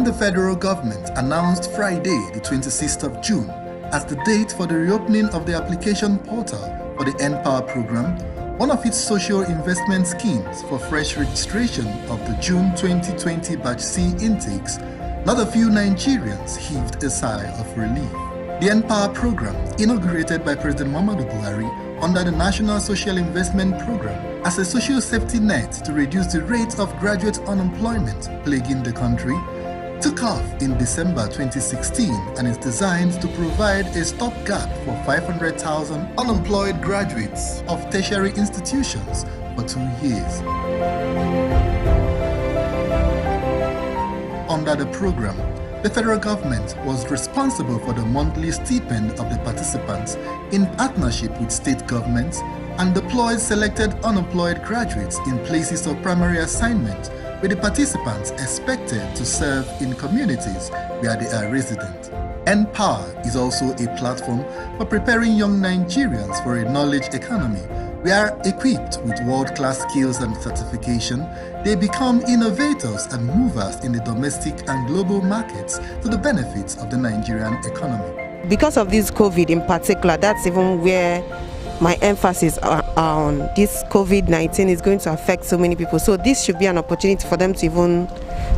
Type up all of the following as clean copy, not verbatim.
when the federal government announced Friday, the 26th of June, as the date for the reopening of the application portal for the N-Power program, one of its social investment schemes for fresh registration of the June 2020 Batch C intakes, not a few Nigerians heaved a sigh of relief. The N-Power program, inaugurated by President Muhammadu Buhari under the National Social Investment Program as a social safety net to reduce the rate of graduate unemployment plaguing the country, took off in December 2016 and is designed to provide a stopgap for 500,000 unemployed graduates of tertiary institutions for 2 years. Under the program, the federal government was responsible for the monthly stipend of the participants in partnership with state governments and deployed selected unemployed graduates in places of primary assignment, with the participants expected to serve in communities where they are resident. N-Power is also a platform for preparing young Nigerians for a knowledge economy, where equipped with world-class skills and certification, they become innovators and movers in the domestic and global markets to the benefits of the Nigerian economy. Because of this COVID in particular, that's even where my emphasis on this COVID-19 is going to affect so many people. So this should be an opportunity for them to even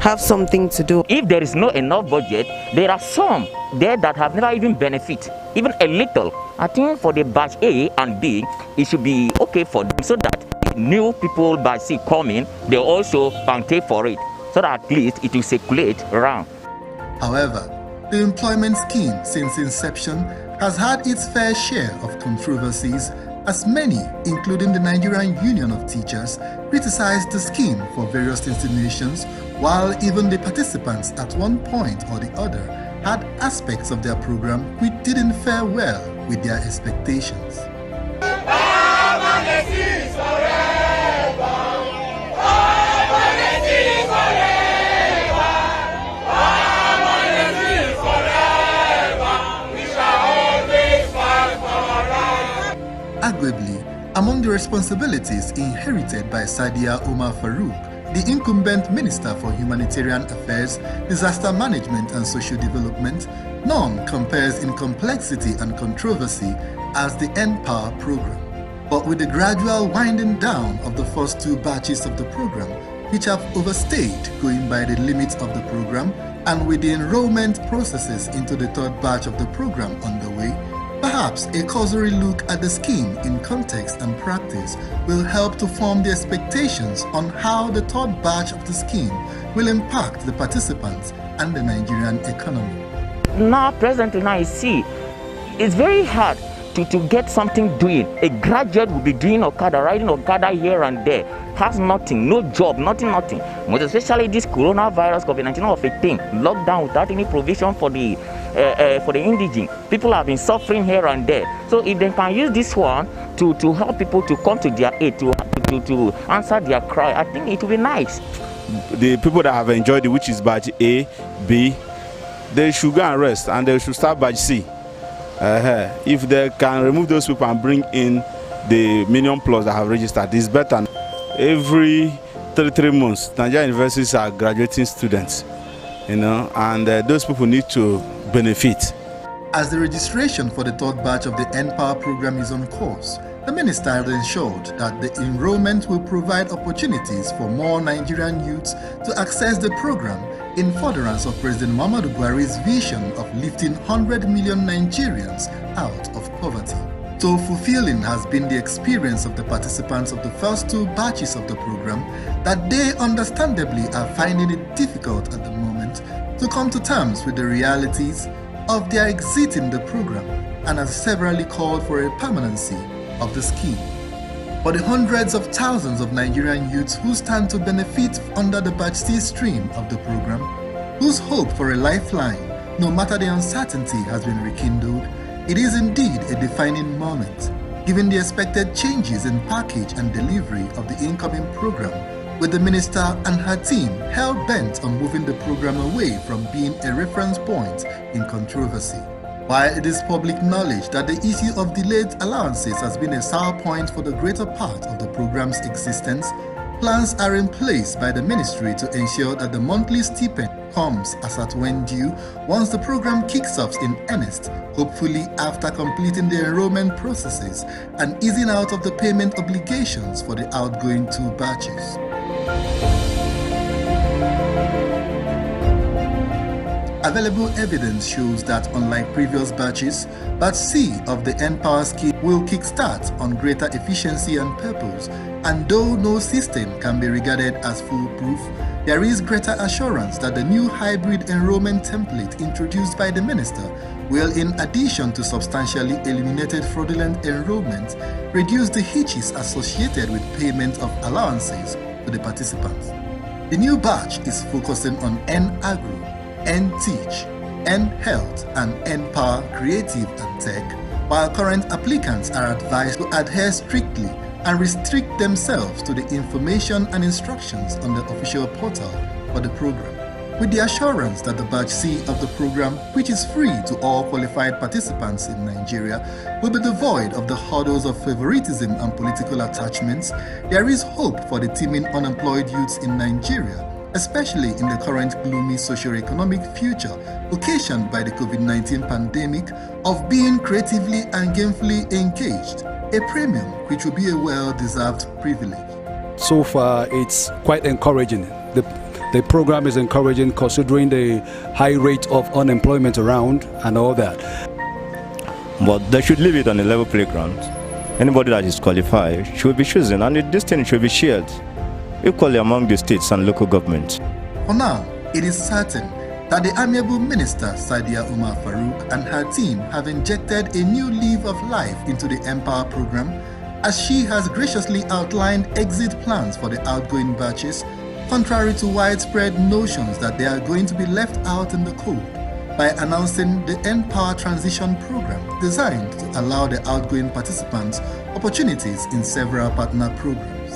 have something to do. If there is not enough budget, there are some there that have never even benefit, even a little. I think for the batch A and B, it should be okay for them so that new people batch C coming, they also can pay for it, so that at least it will circulate around. However, the employment scheme since inception has had its fair share of controversies, as many, including the Nigerian Union of Teachers, criticized the scheme for various insinuations, while even the participants at one point or the other had aspects of their program which didn't fare well with their expectations. Arguably, among the responsibilities inherited by Sadiya Omar Farouk, the incumbent Minister for Humanitarian Affairs, Disaster Management and Social Development, none compares in complexity and controversy as the N-Power program. But with the gradual winding down of the first two batches of the program, which have overstayed going by the limits of the program, and with the enrollment processes into the third batch of the program underway, perhaps a cursory look at the scheme in context and practice will help to form the expectations on how the third batch of the scheme will impact the participants and the Nigerian economy. Now, presently, now you see, it's very hard to get something doing. A graduate will be doing Okada, riding Okada here and there, has nothing, no job, nothing. Most especially this coronavirus, COVID-19 of a thing, lockdown without any provision for the indigent. People have been suffering here and there. So if they can use this one to help people to come to their aid, to answer their cry, I think it will be nice. The people that have enjoyed it, which is batch A, B, they should go and rest and they should start batch C. If they can remove those people and bring in the million plus that have registered, it's better. Every 3 months, Nigerian universities are graduating students, and those people need to benefit. As the registration for the third batch of the N-Power program is on course, the minister has ensured that the enrollment will provide opportunities for more Nigerian youths to access the program in furtherance of President Muhammadu Buhari's vision of lifting 100 million Nigerians out of poverty. So fulfilling has been the experience of the participants of the first two batches of the program that they understandably are finding it difficult at the moment to come to terms with the realities of their exiting the program, and have severally called for a permanency of the scheme. For the hundreds of thousands of Nigerian youths who stand to benefit under the Batch C stream of the program, whose hope for a lifeline, no matter the uncertainty, has been rekindled, it is indeed a defining moment, given the expected changes in package and delivery of the incoming program, with the minister and her team hell-bent on moving the program away from being a reference point in controversy. While it is public knowledge that the issue of delayed allowances has been a sour point for the greater part of the program's existence, Plans are in place by the ministry to ensure that the monthly stipend comes as at when due once the program kicks off in earnest, hopefully after completing the enrollment processes and easing out of the payment obligations for the outgoing 2 batches. Available evidence shows that unlike previous batches, Batch C of the NPower scheme will kickstart on greater efficiency and purpose, and though no system can be regarded as foolproof, there is greater assurance that the new hybrid enrollment template introduced by the minister will, in addition to substantially eliminated fraudulent enrollment, reduce the hitches associated with payment of allowances to the participants. The new batch is focusing on N-Agro, N-Teach, N-Health, and N-Power Creative and Tech, while current applicants are advised to adhere strictly and restrict themselves to the information and instructions on the official portal for the program, with the assurance that the Batch C of the program, which is free to all qualified participants in Nigeria, will be devoid of the hurdles of favoritism and political attachments. There is hope for the teeming unemployed youths in Nigeria, especially in the current gloomy socio-economic future occasioned by the COVID-19 pandemic, of being creatively and gainfully engaged, a premium which will be a well-deserved privilege. So far, it's quite encouraging. The program is encouraging considering the high rate of unemployment around and all that. But they should leave it on a level playground. Anybody that is qualified should be chosen, and this thing should be shared equally among the states and local governments. For now, it is certain that the amiable Minister Saidia Umar Farouk and her team have injected a new leaf of life into the Empower program, as she has graciously outlined exit plans for the outgoing batches, contrary to widespread notions that they are going to be left out in the cold, by announcing the Empower Transition Program designed to allow the outgoing participants opportunities in several partner programs.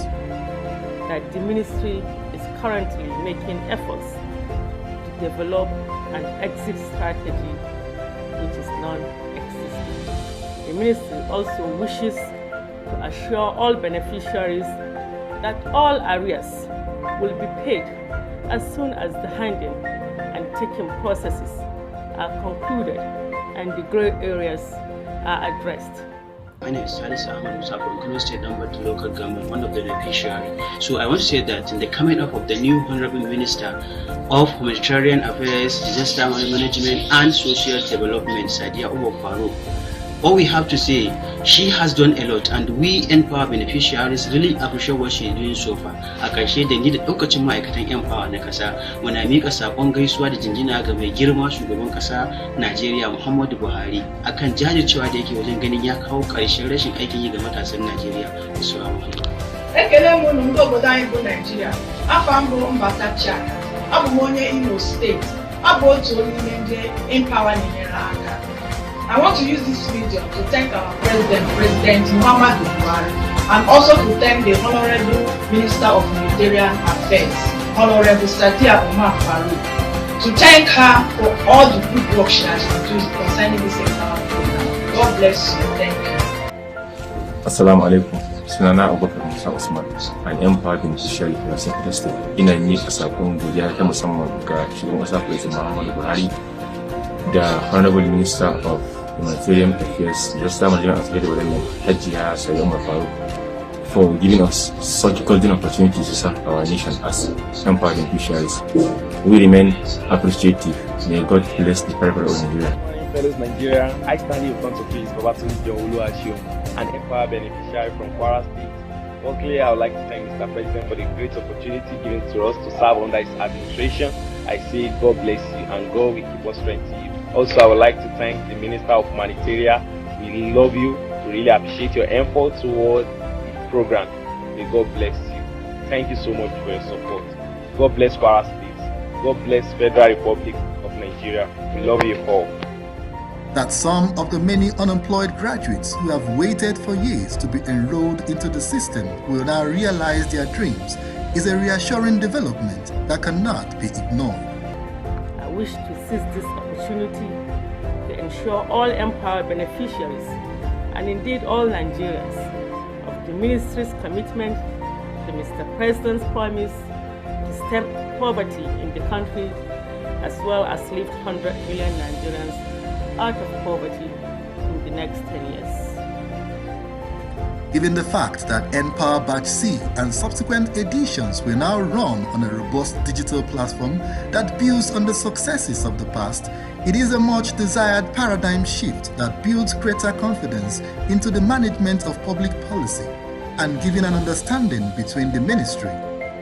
That the ministry is currently making efforts to develop an exit strategy which is non-existent. The ministry also wishes to assure all beneficiaries that all arrears will be paid as soon as the handing and taking processes are concluded and the grey areas are addressed. My name is Salis Ahmad Musa from Kano State Number 2 Local Government, one of the beneficiaries. So I want to say that in the coming up of the new Honorable Minister of Humanitarian Affairs, Disaster Management and Social Development, Saidia Umar Farouk, what we have to say, she has done a lot, and we Empower beneficiaries really appreciate what she is doing so far. A ƙarshe da ni da ɗaukacin ma'aikatan Empower na ƙasa, muna miƙa saƙon gaisuwa da jinjina ga mai girma shugaban ƙasa Najeriya Muhammadu Buhari akan jajircewa da yake wajen ganin ya kawo ƙarshen rashin aikin yi ga matasan Najeriya. Assalamu alaikum. Ekele m unu ndị obodo anyị bụ Nigeria. Afọ m bụ Mbatachi Aka. Abụ m onye Imo State. Abụ otu n'ime ndị Empower na-enyere aka. I want to use this video to thank our President Muhammadu Buhari, and also to thank the Honorable Minister of Nigerian Affairs, Honorable Saidia Umar Farouk, to thank her for all the good work she has been doing concerning this Empower program. God bless you. Thank you. Assalamu alaikum. Sunana Abubakar Musa Usman, an Empower beneficiary from Sokoto State. Ina miƙa sakon godiya ta musamman ga shugaban ƙasa President Muhammadu Buhari da Honorable Minister of Humanitarian Affairs, Disaster Management and Social Development, Hajiya Saidia Umar Farouk, for giving us such golden opportunities to serve our nation as Empower beneficiaries. We remain appreciative. May God bless the people of Nigeria. Fellow Nigerian, I stand in front of you is Babatunde Oluwaseun, an Empower beneficiary from Kwara State. Firstly, I would like to thank Mr. President for the great opportunity given to us to serve under his administration. I say God bless you and God will keep on strengthening you. Also, I would like to thank the Minister of Humanitarian. We love you. We really appreciate your effort towards the program. May God bless you. Thank you so much for your support. God bless Kwara State. God bless Federal Republic of Nigeria. We love you all. That some of the many unemployed graduates who have waited for years to be enrolled into the system will now realize their dreams is a reassuring development that cannot be ignored. I wish to seize this opportunity to ensure all Empower beneficiaries, and indeed all Nigerians, of the Ministry's commitment the Mr. President's promise to stem poverty in the country, as well as lift 100 million Nigerians out of poverty in the next 10 years. Given the fact that NPower Batch C and subsequent editions will now run on a robust digital platform that builds on the successes of the past, it is a much desired paradigm shift that builds greater confidence into the management of public policy and giving an understanding between the Ministry,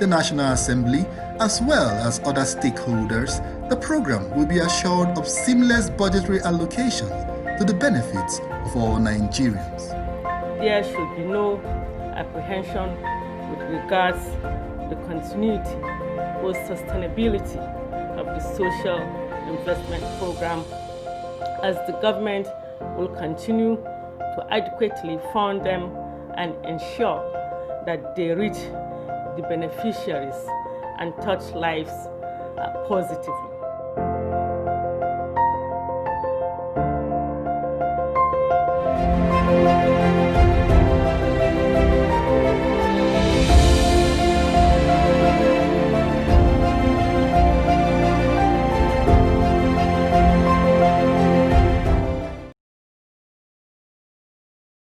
the National Assembly, as well as other stakeholders. The program will be assured of seamless budgetary allocation to the benefits of all Nigerians. There should be no apprehension with regards to the continuity or sustainability of the social investment program, as the government will continue to adequately fund them and ensure that they reach the beneficiaries and touch lives positively.